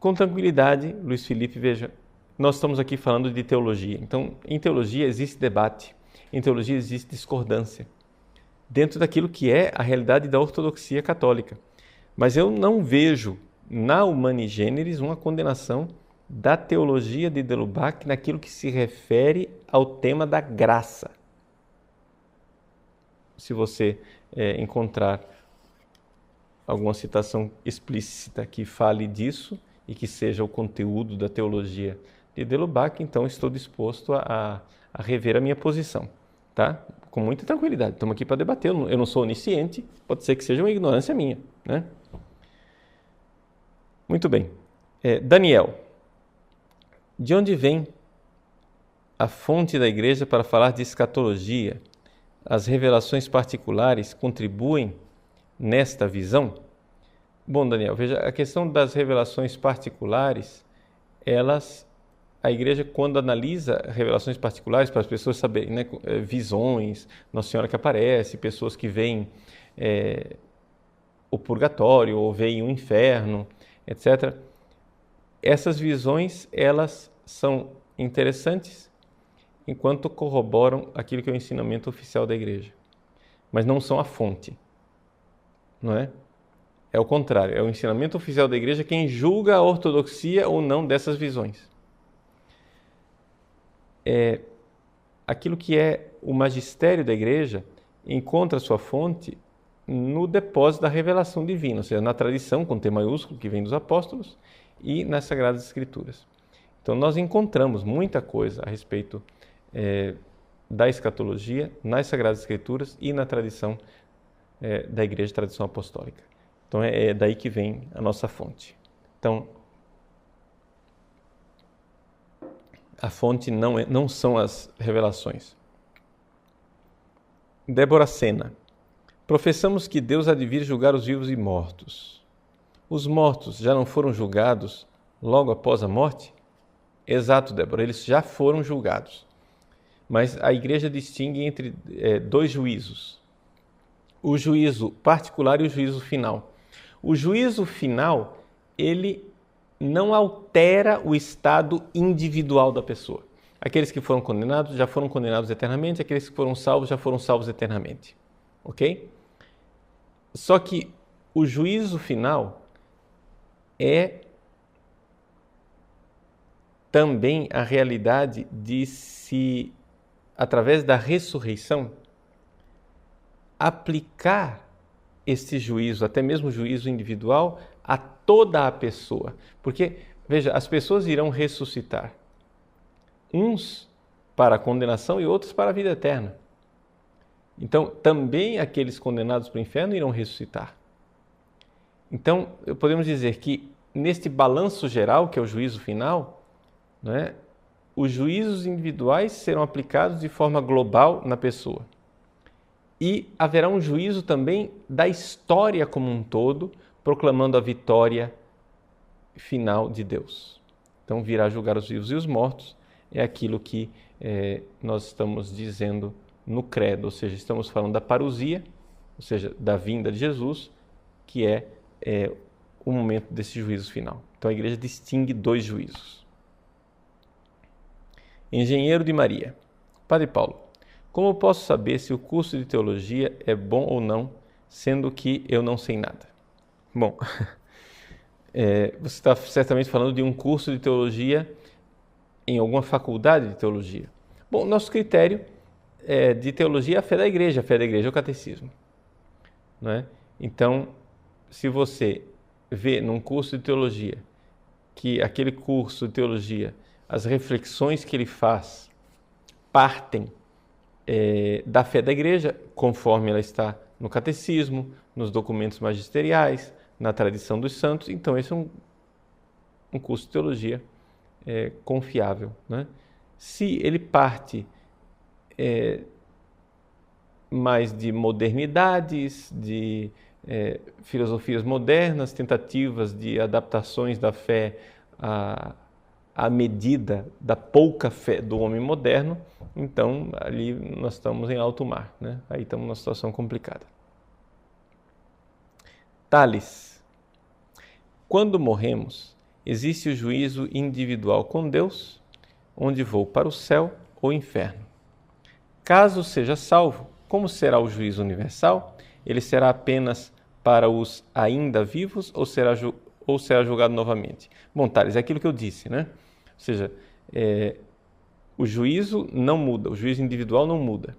com tranquilidade, Luiz Felipe, veja, nós estamos aqui falando de teologia. Então, em teologia existe debate, em teologia existe discordância, dentro daquilo que é a realidade da ortodoxia católica. Mas eu não vejo na Humani Generis uma condenação da teologia de Delubach naquilo que se refere ao tema da graça. Se você encontrar alguma citação explícita que fale disso e que seja o conteúdo da teologia de Delubach, então estou disposto a rever a minha posição, tá? Com muita tranquilidade. Estamos aqui para debater, eu não sou onisciente, pode ser que seja uma ignorância minha, né? Muito bem. Daniel, de onde vem a fonte da igreja para falar de escatologia? As revelações particulares contribuem nesta visão? Bom, Daniel, veja, a questão das revelações particulares, a igreja, quando analisa revelações particulares para as pessoas saberem, né, visões, Nossa Senhora que aparece, pessoas que veem o purgatório ou veem o inferno, etc. Essas visões, elas são interessantes enquanto corroboram aquilo que é o ensinamento oficial da igreja, mas não são a fonte, não é? É o contrário, é o ensinamento oficial da igreja quem julga a ortodoxia ou não dessas visões. Aquilo que é o magistério da igreja, encontra sua fonte no depósito da revelação divina, ou seja, na tradição com T maiúsculo, que vem dos apóstolos, e nas Sagradas Escrituras. Então, nós encontramos muita coisa a respeito da escatologia nas Sagradas Escrituras e na tradição da Igreja de Tradição Apostólica. Então, é daí que vem a nossa fonte. Então, a fonte não são as revelações. Débora Sena. Professamos que Deus há de vir julgar os vivos e mortos. Os mortos já não foram julgados logo após a morte? Exato, Débora, eles já foram julgados. Mas a Igreja distingue entre dois juízos. O juízo particular e o juízo final. O juízo final, ele não altera o estado individual da pessoa. Aqueles que foram condenados já foram condenados eternamente, aqueles que foram salvos já foram salvos eternamente. Ok? Só que o juízo final é também a realidade de se, através da ressurreição, aplicar esse juízo, até mesmo o juízo individual, a toda a pessoa. Porque, veja, as pessoas irão ressuscitar. Uns para a condenação e outros para a vida eterna. Então, também aqueles condenados para o inferno irão ressuscitar. Então, podemos dizer que neste balanço geral, que é o juízo final, os juízos individuais serão aplicados de forma global na pessoa. E haverá um juízo também da história como um todo, proclamando a vitória final de Deus. Então, virá julgar os vivos e os mortos, é aquilo que nós estamos dizendo no credo, ou seja, estamos falando da parousia, ou seja, da vinda de Jesus, que é o momento desse juízo final. Então a igreja distingue dois juízos. Engenheiro de Maria. Padre Paulo, como posso saber se o curso de teologia é bom ou não, sendo que eu não sei nada? Bom, você está certamente falando de um curso de teologia em alguma faculdade de teologia. Bom, nosso critério de teologia é a fé da igreja é o catecismo. Não é? Então, se você vê num curso de teologia que aquele curso de teologia, as reflexões que ele faz partem da fé da igreja, conforme ela está no catecismo, nos documentos magisteriais, na tradição dos santos, então esse é um curso de teologia confiável. Né? Se ele parte mais de modernidades, de filosofias modernas, tentativas de adaptações da fé à medida da pouca fé do homem moderno, então ali nós estamos em alto mar, né? Aí estamos numa situação complicada. Tales. Quando morremos, existe o juízo individual com Deus, onde vou para o céu ou inferno. Caso seja salvo, como será o juízo universal? Ele será apenas para os ainda vivos ou será julgado novamente? Bom, Tales, é aquilo que eu disse, né? Ou seja, o juízo não muda, o juízo individual não muda.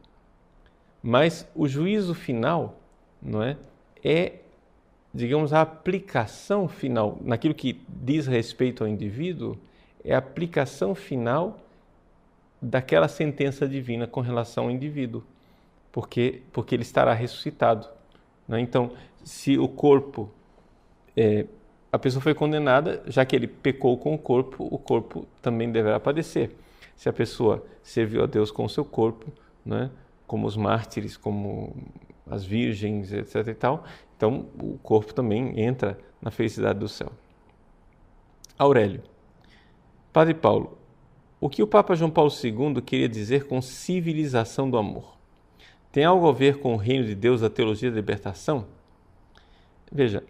Mas o juízo final, não é, digamos, a aplicação final, naquilo que diz respeito ao indivíduo, é a aplicação final daquela sentença divina com relação ao indivíduo, porque ele estará ressuscitado. Né? Então, se o corpo, a pessoa foi condenada, já que ele pecou com o corpo também deverá padecer. Se a pessoa serviu a Deus com o seu corpo, né? Como os mártires, como as virgens, etc. e tal, então o corpo também entra na felicidade do céu. Aurélio. Padre Paulo, o que o Papa João Paulo II queria dizer com civilização do amor? Tem algo a ver com o reino de Deus da teologia da libertação? Veja,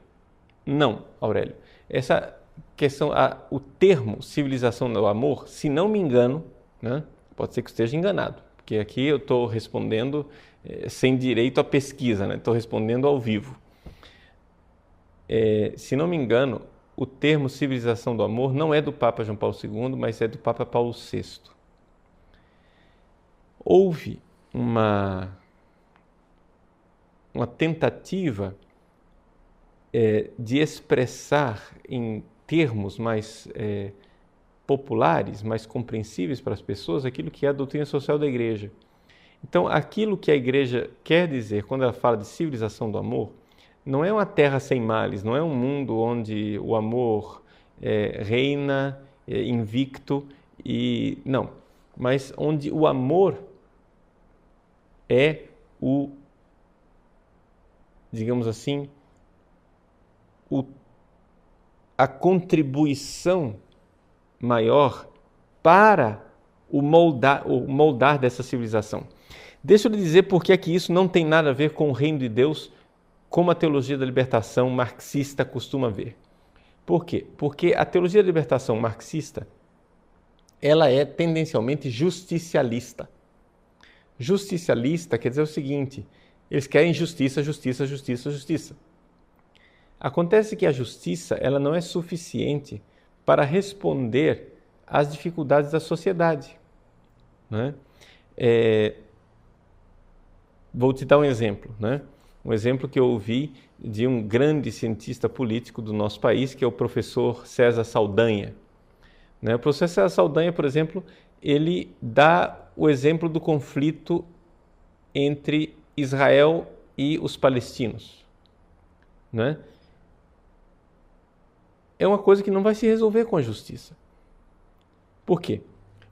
não, Aurélio. Essa questão, o termo civilização do amor, se não me engano, né, pode ser que esteja enganado, porque aqui eu estou respondendo sem direito à pesquisa, né, estou respondendo ao vivo. Se não me engano, o termo civilização do amor não é do Papa João Paulo II, mas é do Papa Paulo VI. Houve uma uma tentativa de expressar em termos mais populares, mais compreensíveis para as pessoas, aquilo que é a doutrina social da igreja. Então, aquilo que a igreja quer dizer quando ela fala de civilização do amor, não é uma terra sem males, não é um mundo onde o amor reina invicto, não, mas onde o amor é digamos assim, a contribuição maior para o moldar dessa civilização. Deixa eu lhe dizer por que é que isso não tem nada a ver com o reino de Deus, como a teologia da libertação marxista costuma ver. Por quê? Porque a teologia da libertação marxista, ela é tendencialmente justicialista. Justicialista quer dizer o seguinte: eles querem justiça, justiça, justiça, justiça. Acontece que a justiça ela não é suficiente para responder às dificuldades da sociedade, né? Vou te dar um exemplo, né? Um exemplo que eu ouvi de um grande cientista político do nosso país, que é o professor César Saldanha. Né? O professor César Saldanha, por exemplo, ele dá o exemplo do conflito entre Israel e os palestinos, né? É uma coisa que não vai se resolver com a justiça. Por quê?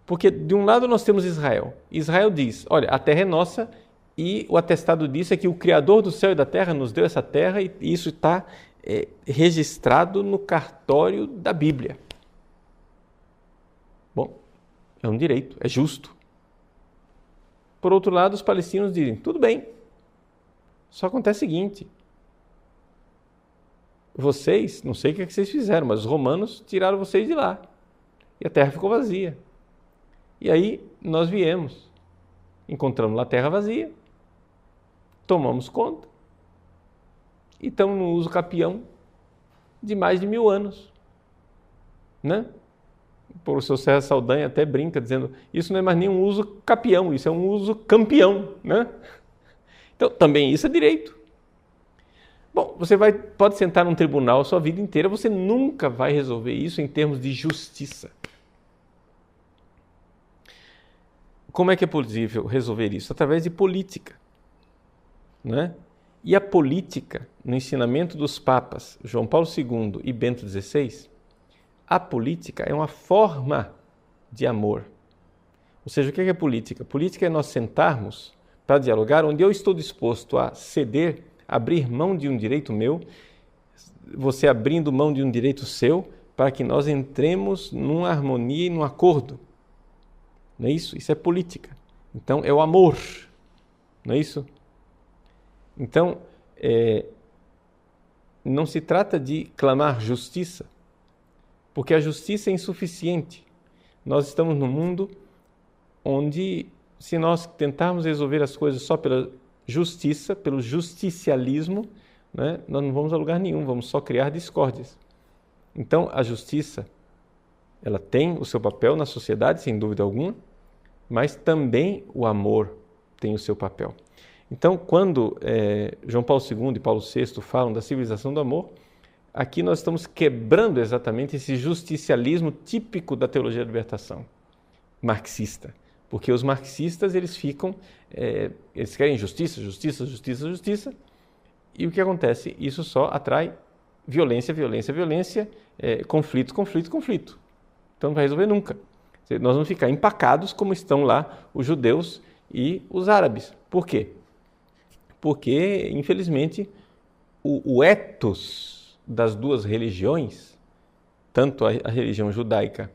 Porque de um lado nós temos Israel. Israel diz, olha, a terra é nossa e o atestado disso é que o Criador do céu e da terra nos deu essa terra e isso está registrado no cartório da Bíblia. Bom, é um direito, é justo. Por outro lado, os palestinos dizem, tudo bem, só acontece o seguinte, vocês, não sei o que vocês fizeram, mas os romanos tiraram vocês de lá e a terra ficou vazia. E aí nós viemos, encontramos lá a terra vazia, tomamos conta e estamos no uso capião de mais de 1000 anos, né? O professor César Saldanha até brinca dizendo, isso não é mais nenhum uso capião, isso é um uso campeão, né? Então, também isso é direito. Bom, você pode sentar num tribunal a sua vida inteira, você nunca vai resolver isso em termos de justiça. Como é que é possível resolver isso? Através de política, né? E a política, no ensinamento dos papas João Paulo II e Bento XVI, a política é uma forma de amor. Ou seja, o que é política? Política é nós sentarmos para dialogar, onde eu estou disposto a ceder, abrir mão de um direito meu, você abrindo mão de um direito seu, para que nós entremos numa harmonia e num acordo. Não é isso? Isso é política. Então, é o amor. Não é isso? Então, não se trata de clamar justiça, porque a justiça é insuficiente. Nós estamos num mundo onde, se nós tentarmos resolver as coisas só pela justiça, pelo justicialismo, né, nós não vamos a lugar nenhum, vamos só criar discórdias. Então, a justiça, ela tem o seu papel na sociedade, sem dúvida alguma, mas também o amor tem o seu papel. Então, quando João Paulo II e Paulo VI falam da civilização do amor, aqui nós estamos quebrando exatamente esse justicialismo típico da teologia da libertação marxista. Porque os marxistas, eles querem justiça, justiça, justiça, justiça, e o que acontece? Isso só atrai violência, violência, violência, conflito, conflito, conflito. Então não vai resolver nunca. Nós vamos ficar empacados como estão lá os judeus e os árabes. Por quê? Porque, infelizmente, o ethos das duas religiões, tanto a religião judaica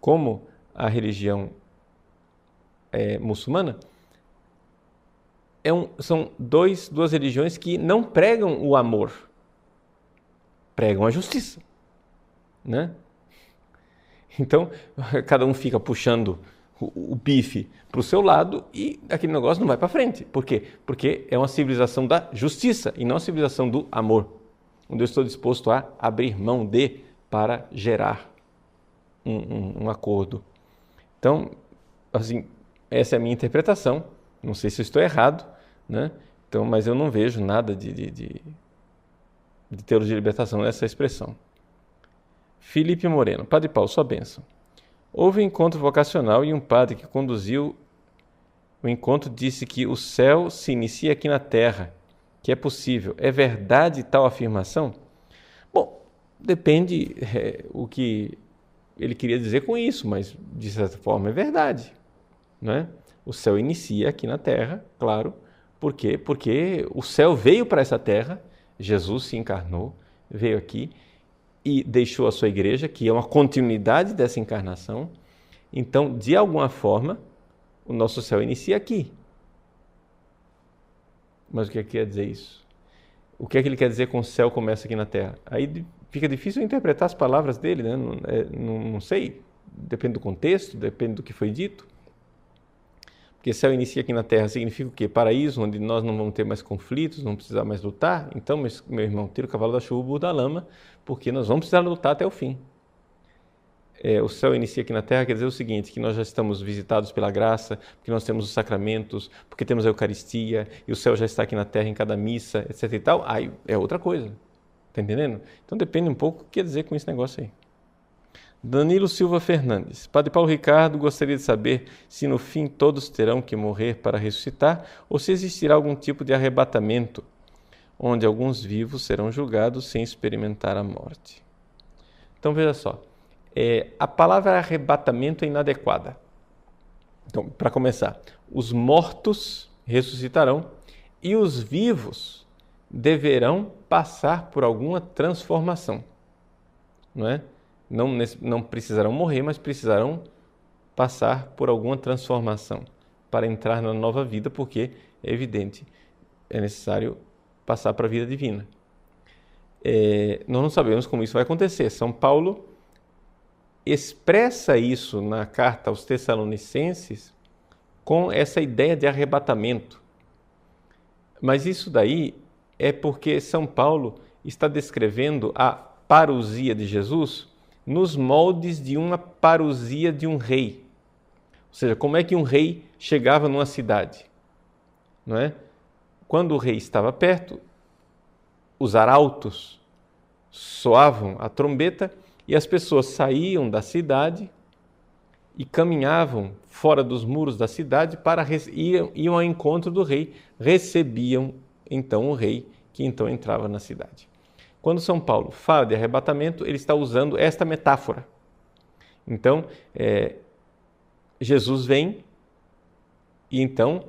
como a religião muçulmana, são duas religiões que não pregam o amor, pregam a justiça, né? Então, cada um fica puxando o bife para o seu lado e aquele negócio não vai para frente. Por quê? Porque é uma civilização da justiça e não a civilização do amor, onde eu estou disposto a abrir mão para gerar um acordo. Então, assim, essa é a minha interpretação. Não sei se eu estou errado, né? Então, mas eu não vejo nada de teologia de libertação nessa expressão. Felipe Moreno. Padre Paulo, sua bênção. Houve um encontro vocacional e um padre que conduziu o encontro disse que o céu se inicia aqui na terra, que é possível. É verdade tal afirmação? Bom, depende o que ele queria dizer com isso, mas de certa forma é verdade, né? O céu inicia aqui na terra, claro. Por quê? Porque o céu veio para essa terra, Jesus se encarnou, veio aqui e deixou a sua igreja, que é uma continuidade dessa encarnação. Então, de alguma forma, o nosso céu inicia aqui. Mas o que quer dizer isso? O que é que ele quer dizer com o céu começa aqui na terra? Aí fica difícil interpretar as palavras dele, né? Não sei, depende do contexto, depende do que foi dito. Porque céu inicia aqui na terra significa o quê? Paraíso, onde nós não vamos ter mais conflitos, não precisar mais lutar. Então, meu irmão, tira o cavalo da chuva, o burro da lama, porque nós vamos precisar lutar até o fim. O céu inicia aqui na terra quer dizer o seguinte, que nós já estamos visitados pela graça, porque nós temos os sacramentos, porque temos a Eucaristia, e o céu já está aqui na terra em cada missa, etc e tal. Aí é outra coisa, tá entendendo? Então depende um pouco o que quer dizer com esse negócio aí. Danilo Silva Fernandes. Padre Paulo Ricardo gostaria de saber se no fim todos terão que morrer para ressuscitar ou se existirá algum tipo de arrebatamento, onde alguns vivos serão julgados sem experimentar a morte. Então veja só, a palavra arrebatamento é inadequada. Então, para começar, os mortos ressuscitarão e os vivos deverão passar por alguma transformação, não é? Não precisarão morrer, mas precisarão passar por alguma transformação para entrar na nova vida, porque é evidente, é necessário passar para a vida divina. Nós não sabemos como isso vai acontecer. São Paulo expressa isso na carta aos Tessalonicenses com essa ideia de arrebatamento. Mas isso daí é porque São Paulo está descrevendo a parousia de Jesus nos moldes de uma parousia de um rei. Ou seja, como é que um rei chegava numa cidade? Não é? Quando o rei estava perto, os arautos soavam a trombeta e as pessoas saíam da cidade e caminhavam fora dos muros da cidade iam ao encontro do rei, recebiam então o rei que então entrava na cidade. Quando São Paulo fala de arrebatamento, ele está usando esta metáfora. Então, Jesus vem e então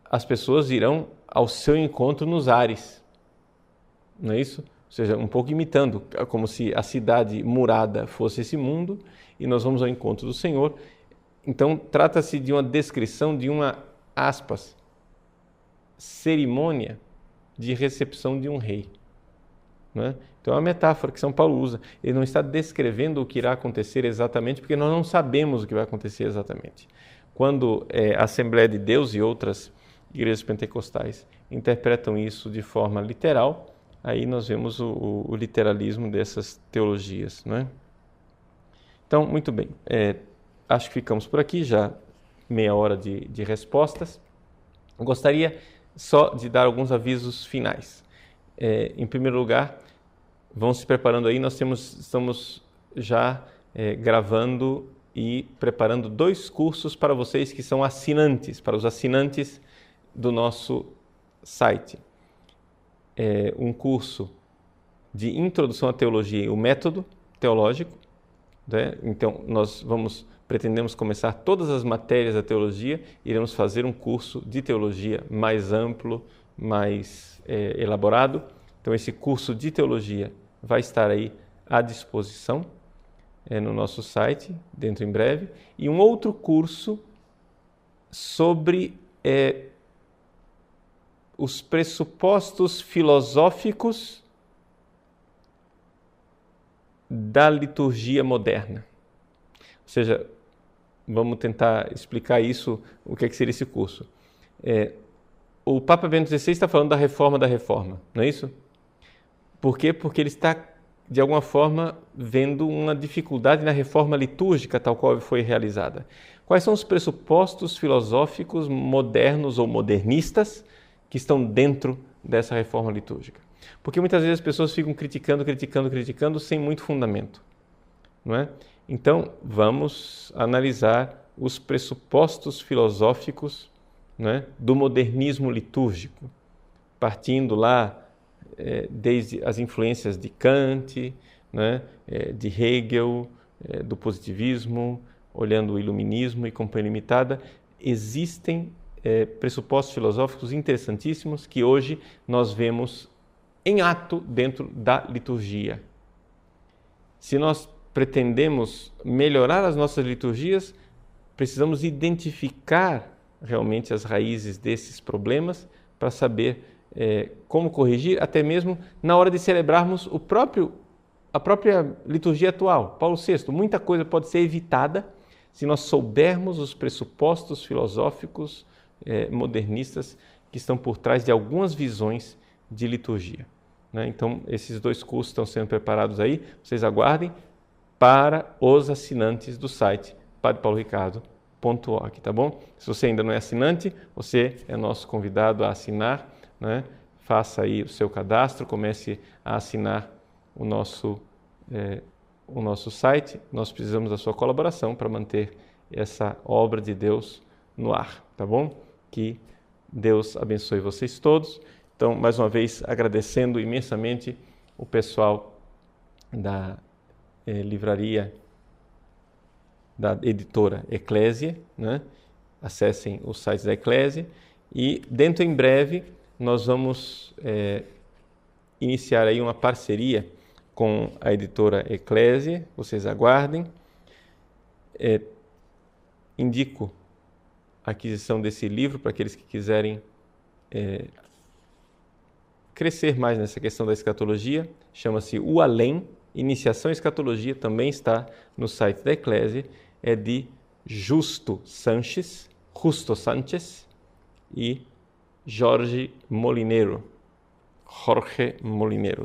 as pessoas irão ao seu encontro nos ares. Não é isso? Ou seja, um pouco imitando, como se a cidade murada fosse esse mundo e nós vamos ao encontro do Senhor. Então, trata-se de uma descrição de uma, aspas, cerimônia de recepção de um rei. Né? Então é uma metáfora que São Paulo usa. Ele não está descrevendo o que irá acontecer exatamente, porque nós não sabemos o que vai acontecer exatamente. Quando a Assembleia de Deus e outras igrejas pentecostais interpretam isso de forma literal, aí nós vemos o literalismo dessas teologias. Não é? Então, muito bem. Acho que ficamos por aqui, já meia hora de respostas. Eu gostaria só de dar alguns avisos finais. Em primeiro lugar, vão se preparando aí, estamos já gravando e preparando 2 cursos para vocês que são assinantes, para os assinantes do nosso site. Um curso de introdução à teologia e o método teológico, né? Então nós pretendemos começar todas as matérias da teologia, iremos fazer um curso de teologia mais amplo, mais elaborado. Então esse curso de teologia vai estar aí à disposição no nosso site, dentro em breve. E um outro curso sobre os pressupostos filosóficos da liturgia moderna. Ou seja, vamos tentar explicar isso, o que seria esse curso. O Papa Bento XVI está falando da reforma, não é isso? Por quê? Porque ele está, de alguma forma, vendo uma dificuldade na reforma litúrgica tal qual foi realizada. Quais são os pressupostos filosóficos modernos ou modernistas que estão dentro dessa reforma litúrgica. Porque muitas vezes as pessoas ficam criticando sem muito fundamento, não é? Então, vamos analisar os pressupostos filosóficos, não é, do modernismo litúrgico, partindo lá desde as influências de Kant, né, de Hegel, do positivismo, olhando o iluminismo e Companhia Limitada. Existem pressupostos filosóficos interessantíssimos que hoje nós vemos em ato dentro da liturgia. Se nós pretendemos melhorar as nossas liturgias, precisamos identificar realmente as raízes desses problemas para saber como corrigir, até mesmo na hora de celebrarmos a própria liturgia atual. Paulo VI, muita coisa pode ser evitada se nós soubermos os pressupostos filosóficos modernistas que estão por trás de algumas visões de liturgia, né? Então, esses 2 cursos estão sendo preparados aí, vocês aguardem, para os assinantes do site padrepauloricardo.org, tá bom? Se você ainda não é assinante, você é nosso convidado a assinar, né? Faça aí o seu cadastro, comece a assinar o nosso site. Nós precisamos da sua colaboração para manter essa obra de Deus no ar, tá bom? Que Deus abençoe vocês todos. Então, mais uma vez, agradecendo imensamente o pessoal da livraria, da editora Eclésia, né? Acessem os sites da Eclésia e dentro em breve nós vamos iniciar aí uma parceria com a editora Eclésia, vocês aguardem. Indico a aquisição desse livro para aqueles que quiserem crescer mais nessa questão da escatologia. Chama-se O Além, Iniciação à Escatologia, também está no site da Eclésia, é de Justo Sánchez e Jorge Molinero,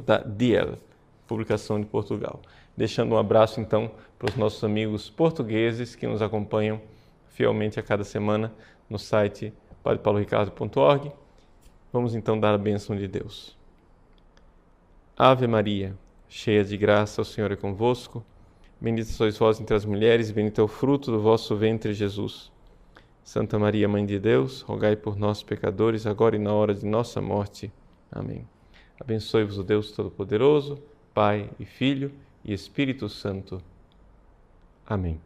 da Diel, publicação de Portugal. Deixando um abraço, então, para os nossos amigos portugueses que nos acompanham fielmente a cada semana no site padrepauloricardo.org. Vamos, então, dar a bênção de Deus. Ave Maria, cheia de graça, o Senhor é convosco. Bendita sois vós entre as mulheres, bendito é o fruto do vosso ventre, Jesus. Santa Maria, Mãe de Deus, rogai por nós, pecadores, agora e na hora de nossa morte. Amém. Abençoe-vos o Deus Todo-Poderoso, Pai e Filho e Espírito Santo. Amém.